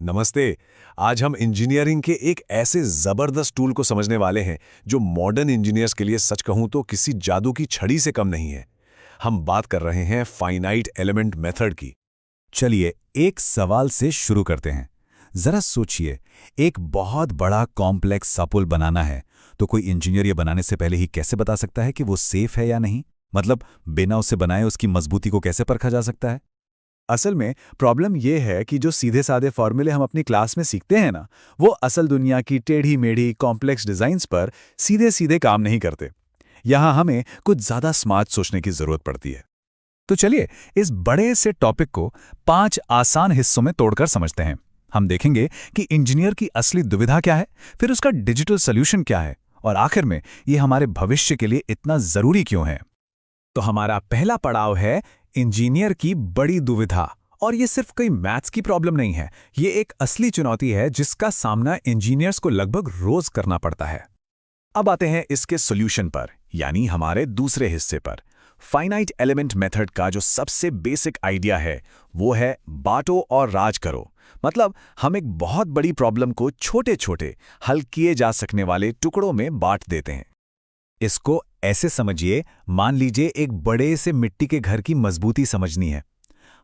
नमस्ते। आज हम इंजीनियरिंग के एक ऐसे जबरदस्त टूल को समझने वाले हैं जो मॉडर्न इंजीनियर्स के लिए सच कहूं तो किसी जादू की छड़ी से कम नहीं है। हम बात कर रहे हैं फाइनाइट एलिमेंट मेथड की। चलिए एक सवाल से शुरू करते हैं। जरा सोचिए, एक बहुत बड़ा कॉम्प्लेक्स सा पुल बनाना है तो कोई इंजीनियर ये बनाने से पहले ही कैसे बता सकता है कि वो सेफ है या नहीं? मतलब बिना उसे बनाए उसकी मजबूती को कैसे परखा जा सकता है? असल में प्रॉब्लम ये है कि जो सीधे साधे फॉर्मूले हम अपनी क्लास में सीखते हैं ना, वो असल दुनिया की टेढ़ी मेढ़ी कॉम्प्लेक्स डिजाइन्स पर सीधे सीधे काम नहीं करते। यहाँ हमें कुछ ज्यादा स्मार्ट सोचने की जरूरत पड़ती है। तो चलिए इस बड़े से टॉपिक को 5 आसान हिस्सों में तोड़कर समझते हैं। हम देखेंगे कि इंजीनियर की असली दुविधा क्या है, फिर उसका डिजिटल सोल्यूशन क्या है, और आखिर में ये हमारे भविष्य के लिए इतना जरूरी क्यों है। तो हमारा पहला पड़ाव है इंजीनियर की बड़ी दुविधा। और ये सिर्फ कोई मैथ्स की प्रॉब्लम नहीं है, ये एक असली चुनौती है जिसका सामना इंजीनियर्स को लगभग रोज करना पड़ता है। अब आते हैं इसके सॉल्यूशन पर, यानी हमारे दूसरे हिस्से पर। फाइनाइट एलिमेंट मेथड का जो सबसे बेसिक आइडिया है वो है बांटो और राज करो। मतलब हम एक बहुत बड़ी प्रॉब्लम को छोटे छोटे हल किए जा सकने वाले टुकड़ों में बांट देते हैं। इसको ऐसे समझिए, मान लीजिए एक बड़े से मिट्टी के घर की मजबूती समझनी है।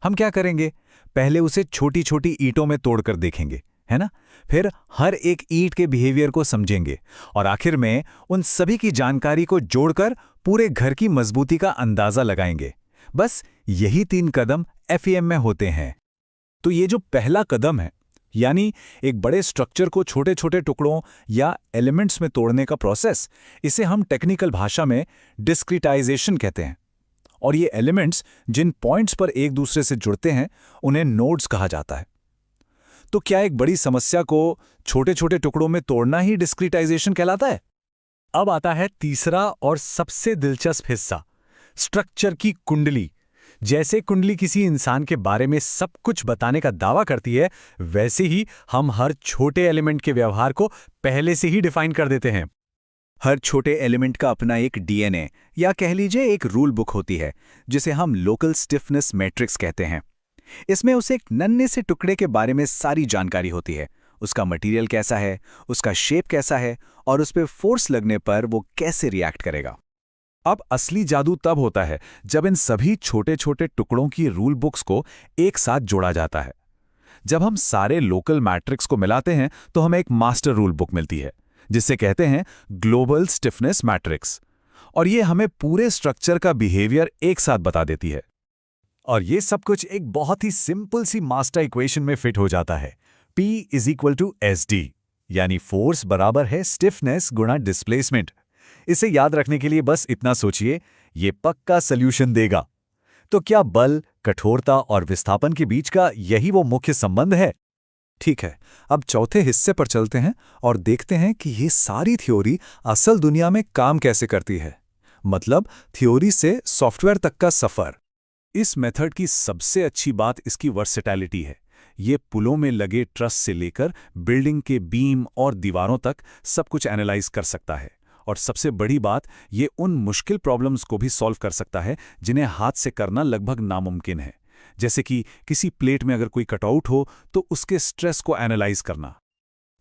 हम क्या करेंगे, पहले उसे छोटी छोटी ईंटों में तोड़कर देखेंगे, है ना? फिर हर एक ईंट के बिहेवियर को समझेंगे और आखिर में उन सभी की जानकारी को जोड़कर पूरे घर की मजबूती का अंदाजा लगाएंगे। बस यही 3 कदम एफईएम में होते हैं। तो ये जो पहला कदम है, यानी एक बड़े स्ट्रक्चर को छोटे छोटे टुकड़ों या एलिमेंट्स में तोड़ने का प्रोसेस, इसे हम टेक्निकल भाषा में डिस्क्रीटाइजेशन कहते हैं। और ये एलिमेंट्स जिन पॉइंट्स पर एक दूसरे से जुड़ते हैं उन्हें नोड्स कहा जाता है। तो क्या एक बड़ी समस्या को छोटे छोटे टुकड़ों में तोड़ना ही डिस्क्रीटाइजेशन कहलाता है? अब आता है तीसरा और सबसे दिलचस्प हिस्सा, स्ट्रक्चर की कुंडली। जैसे कुंडली किसी इंसान के बारे में सब कुछ बताने का दावा करती है, वैसे ही हम हर छोटे एलिमेंट के व्यवहार को पहले से ही डिफाइन कर देते हैं। हर छोटे एलिमेंट का अपना एक डीएनए या कह लीजिए एक रूल बुक होती है, जिसे हम लोकल स्टिफनेस मैट्रिक्स कहते हैं। इसमें उसे एक नन्हे से टुकड़े के बारे में सारी जानकारी होती है। उसका मटेरियल कैसा है, उसका शेप कैसा है और उस पर फोर्स लगने पर वो कैसे रिएक्ट करेगा। अब असली जादू तब होता है जब इन सभी छोटे छोटे टुकड़ों की रूल बुक्स को एक साथ जोड़ा जाता है। जब हम सारे लोकल मैट्रिक्स को मिलाते हैं तो हमें एक मास्टर रूल बुक मिलती है, जिसे कहते हैं ग्लोबल स्टिफनेस मैट्रिक्स। और ये हमें पूरे स्ट्रक्चर का बिहेवियर एक साथ बता देती है। और ये सब कुछ एक बहुत ही सिंपल सी मास्टर इक्वेशन में फिट हो जाता है। P = SD, यानी फोर्स बराबर है स्टिफनेस गुणा डिस्प्लेसमेंट। इसे याद रखने के लिए बस इतना सोचिए, ये पक्का सॉल्यूशन देगा। तो क्या बल, कठोरता और विस्थापन के बीच का यही वो मुख्य संबंध है? ठीक है, अब चौथे हिस्से पर चलते हैं और देखते हैं कि ये सारी थ्योरी असल दुनिया में काम कैसे करती है। मतलब थ्योरी से सॉफ्टवेयर तक का सफर। इस मेथड की सबसे अच्छी बात इसकी वर्सेटैलिटी है। ये पुलों में लगे ट्रस से लेकर बिल्डिंग के बीम और दीवारों तक सब कुछ एनालाइज कर सकता है। और सबसे बड़ी बात, ये उन मुश्किल प्रॉब्लम्स को भी सॉल्व कर सकता है जिन्हें हाथ से करना लगभग नामुमकिन है। जैसे कि किसी प्लेट में अगर कोई कटआउट हो तो उसके स्ट्रेस को एनालाइज करना।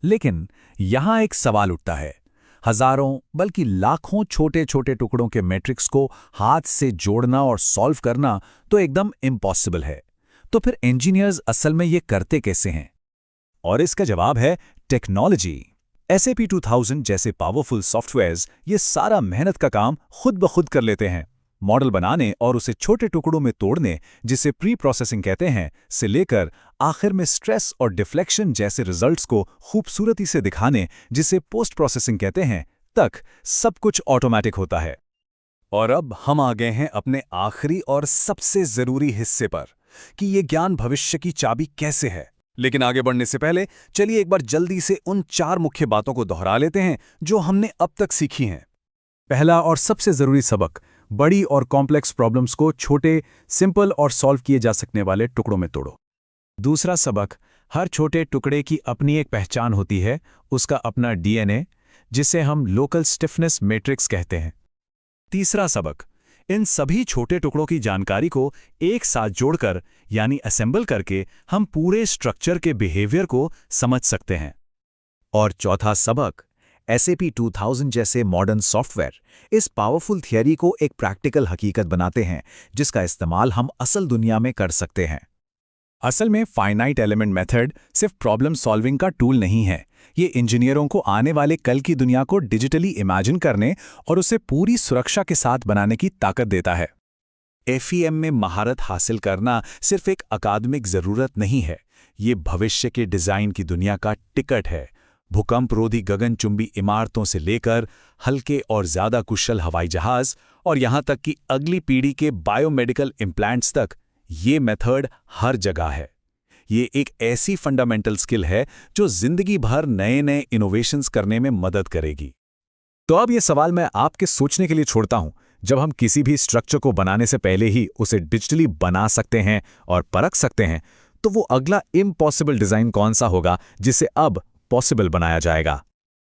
लेकिन यहाँ एक सवाल उठता है, हजारों बल्कि लाखों छोटे छोटे टुकड़ों के मैट्रिक्स को हाथ से जोड़ना और सॉल्व करना तो एकदम इम्पॉसिबल है। तो फिर इंजीनियर्स असल में ये करते कैसे हैं? और इसका जवाब है टेक्नोलॉजी। SAP 2000 जैसे पावरफुल सॉफ्टवेयर्स ये सारा मेहनत का काम खुद ब खुद कर लेते हैं। मॉडल बनाने और उसे छोटे टुकड़ों में तोड़ने, जिसे प्री प्रोसेसिंग कहते हैं, से लेकर आखिर में स्ट्रेस और डिफ्लेक्शन जैसे रिजल्ट्स को खूबसूरती से दिखाने, जिसे पोस्ट प्रोसेसिंग कहते हैं, तक सब कुछ ऑटोमेटिक होता है। और अब हम आ गए हैं अपने आखिरी और सबसे जरूरी हिस्से पर कि ये ज्ञान भविष्य की चाबी कैसे है। लेकिन आगे बढ़ने से पहले चलिए एक बार जल्दी से उन 4 मुख्य बातों को दोहरा लेते हैं जो हमने अब तक सीखी हैं। पहला और सबसे जरूरी सबक, बड़ी और कॉम्प्लेक्स प्रॉब्लम्स को छोटे, सिंपल और सॉल्व किए जा सकने वाले टुकड़ों में तोड़ो। दूसरा सबक, हर छोटे टुकड़े की अपनी एक पहचान होती है, उसका अपना डीएनए, जिसे हम लोकल स्टिफनेस मैट्रिक्स कहते हैं। तीसरा सबक, इन सभी छोटे टुकड़ों की जानकारी को एक साथ जोड़कर यानी असेंबल करके हम पूरे स्ट्रक्चर के बिहेवियर को समझ सकते हैं। और चौथा सबक, SAP 2000 जैसे मॉडर्न सॉफ्टवेयर इस पावरफुल थियरी को एक प्रैक्टिकल हकीकत बनाते हैं जिसका इस्तेमाल हम असल दुनिया में कर सकते हैं। असल में फाइनाइट एलिमेंट मेथड सिर्फ प्रॉब्लम सॉल्विंग का टूल नहीं है, ये इंजीनियरों को आने वाले कल की दुनिया को डिजिटली इमेजिन करने और उसे पूरी सुरक्षा के साथ बनाने की ताकत देता है। FEM में महारत हासिल करना सिर्फ एक अकादमिक ज़रूरत नहीं है, ये भविष्य के डिज़ाइन की दुनिया का टिकट है। भूकंपरोधी गगनचुंबी इमारतों से लेकर हल्के और ज़्यादा कुशल हवाई जहाज और यहाँ तक कि अगली पीढ़ी के बायोमेडिकल इम्प्लांट्स तक, ये मेथड हर जगह है। ये एक ऐसी फंडामेंटल स्किल है जो जिंदगी भर नए नए इनोवेशंस करने में मदद करेगी। तो अब ये सवाल मैं आपके सोचने के लिए छोड़ता हूं, जब हम किसी भी स्ट्रक्चर को बनाने से पहले ही उसे डिजिटली बना सकते हैं और परख सकते हैं, तो वो अगला इम्पॉसिबल डिज़ाइन कौन सा होगा जिसे अब पॉसिबल बनाया जाएगा?